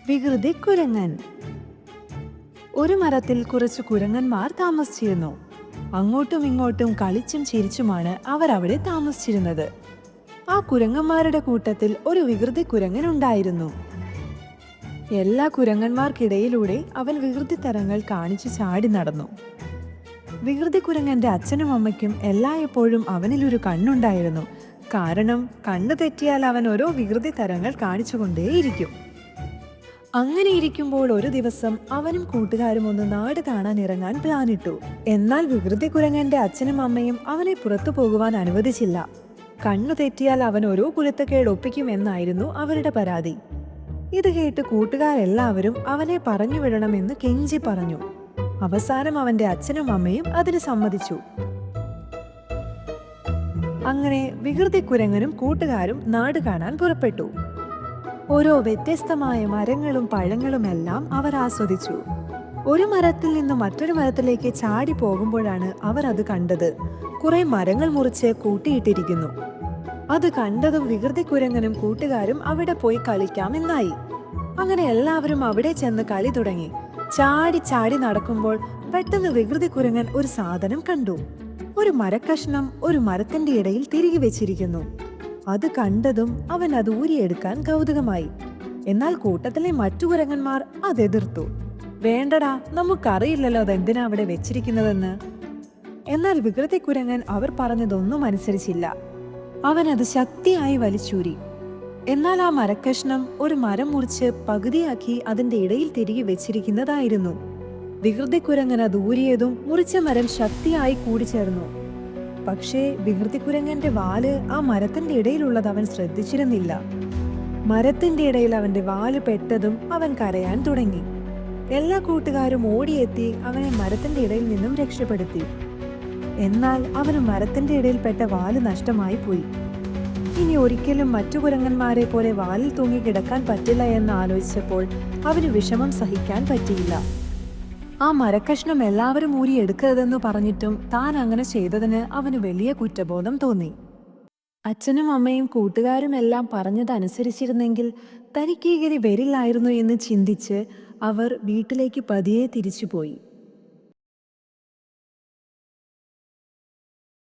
വികൃതി കുരങ്ങൻ. ഒരു മരത്തിൽ കുറച്ച് കുരങ്ങന്മാർ താമസിച്ചിരുന്നു. അങ്ങോട്ടും ഇങ്ങോട്ടും കളിച്ചും ചിരിച്ചുമാണ് അവർ അവിടെ താമസിച്ചിരുന്നത്. ആ കുരങ്ങന്മാരുടെ കൂട്ടത്തിൽ ഒരു വികൃതി കുരങ്ങൻ ഉണ്ടായിരുന്നു. എല്ലാ കുരങ്ങന്മാർക്കിടയിലൂടെ അവൻ വികൃതി തരങ്ങൾ കാണിച്ചു ചാടി നടന്നു. വികൃതി കുരങ്ങന്റെ അച്ഛനും അമ്മയ്ക്കും എല്ലായ്പ്പോഴും അവനിലൊരു കണ്ണുണ്ടായിരുന്നു. കാരണം കണ്ണു തെറ്റിയാൽ അവൻ ഓരോ വികൃതി തരങ്ങൾ കാണിച്ചുകൊണ്ടേയിരിക്കും. അങ്ങനെ ഇരിക്കുമ്പോൾ ഒരു ദിവസം അവനും കൂട്ടുകാരും ഒന്ന് നാട് കാണാൻ ഇറങ്ങാൻ പ്ലാനിട്ടു. എന്നാൽ വികൃതി കുരങ്ങന്റെ അച്ഛനും അമ്മയും അവനെ പുറത്തു പോകുവാൻ അനുവദിച്ചില്ല. കണ്ണു തെറ്റിയാൽ അവൻ ഓരോ കുരുത്തക്കേട് ഒപ്പിക്കുമെന്നായിരുന്നു അവരുടെ പരാതി. ഇത് കേട്ട് കൂട്ടുകാരെല്ലാവരും അവനെ പറഞ്ഞു വിടണമെന്ന് കെഞ്ചി പറഞ്ഞു. അവസാനം അവന്റെ അച്ഛനും അമ്മയും അതിന് സമ്മതിച്ചു. അങ്ങനെ വികൃതി കുരങ്ങനും കൂട്ടുകാരും നാട് കാണാൻ പുറപ്പെട്ടു. ഓരോ വ്യത്യസ്തമായ മരങ്ങളും പഴങ്ങളും എല്ലാം അവർ ആസ്വദിച്ചു. ഒരു മരത്തിൽ നിന്ന് മറ്റൊരു മരത്തിലേക്ക് ചാടി പോകുമ്പോഴാണ് അവർ അത് കണ്ടത്. കുറെ മരങ്ങൾ മുറിച്ച് കൂട്ടിയിട്ടിരിക്കുന്നു. അത് കണ്ടതും വികൃതി കുരങ്ങനും കൂട്ടുകാരും അവിടെ പോയി കളിക്കാമെന്നായി. അങ്ങനെ എല്ലാവരും അവിടെ ചെന്ന് കളി തുടങ്ങി. ചാടി ചാടി നടക്കുമ്പോൾ പെട്ടെന്ന് വികൃതി കുരങ്ങൻ ഒരു സാധനം കണ്ടു. ഒരു മരക്കഷ്ണം ഒരു മരത്തിന്റെ ഇടയിൽ തിരികെ വെച്ചിരിക്കുന്നു. അത് കണ്ടതും അവൻ അത് ഊരിയെടുക്കാൻ കൗതുകമായി. എന്നാൽ കൂട്ടത്തിലെ മറ്റു കുരങ്ങന്മാർ അതെതിർത്തു. വേണ്ടടാ, നമുക്കറിയില്ലല്ലോ അതെന്തിനാ അവിടെ വെച്ചിരിക്കുന്നതെന്ന്. എന്നാൽ വികൃതി കുരങ്ങൻ അവർ പറഞ്ഞതൊന്നും അനുസരിച്ചില്ല. അവൻ അത് ശക്തിയായി വലിച്ചൂരി. എന്നാൽ ആ മരക്കഷ്ണം ഒരു മരം മുറിച്ച് പകുതിയാക്കി അതിന്റെ ഇടയിൽ തിരികെ വെച്ചിരിക്കുന്നതായിരുന്നു. വികൃതി കുരങ്ങൻ അത് ഊരിയതും മുറിച്ച മരം ശക്തിയായി കൂടിച്ചേർന്നു. പക്ഷേ വികൃതി കുരങ്ങന്റെ വാല് ആ മരത്തിന്റെ ഇടയിലുള്ളത് അവൻ ശ്രദ്ധിച്ചിരുന്നില്ല. മരത്തിന്റെ ഇടയിൽ അവന്റെ വാല് പെട്ടതും അവൻ കരയാൻ തുടങ്ങി. എല്ലാ കൂട്ടുകാരും ഓടിയെത്തി അവനെ മരത്തിന്റെ ഇടയിൽ നിന്നും രക്ഷപ്പെടുത്തി. എന്നാൽ അവന് മരത്തിന്റെ ഇടയിൽപ്പെട്ട വാല് നഷ്ടമായി പോയി. ഇനി ഒരിക്കലും മറ്റു കുരങ്ങന്മാരെ പോലെ വാലിൽ തൂങ്ങി കിടക്കാൻ പറ്റില്ല എന്ന് ആലോചിച്ചപ്പോൾ അവന് വിഷമം സഹിക്കാൻ പറ്റിയില്ല. ആ മരക്കഷ്ണം എല്ലാവരും ഊരിയെടുക്കരുതെന്ന് പറഞ്ഞിട്ടും താൻ അങ്ങനെ ചെയ്തതിന് അവന് വലിയ കുറ്റബോധം തോന്നി. അച്ഛനും അമ്മയും കൂട്ടുകാരും എല്ലാം പറഞ്ഞതനുസരിച്ചിരുന്നെങ്കിൽ തനിക്ക് ഈ ഗതി വരില്ലായിരുന്നു എന്ന് ചിന്തിച്ച് അവർ വീട്ടിലേക്ക് പതിയെ തിരിച്ചുപോയി.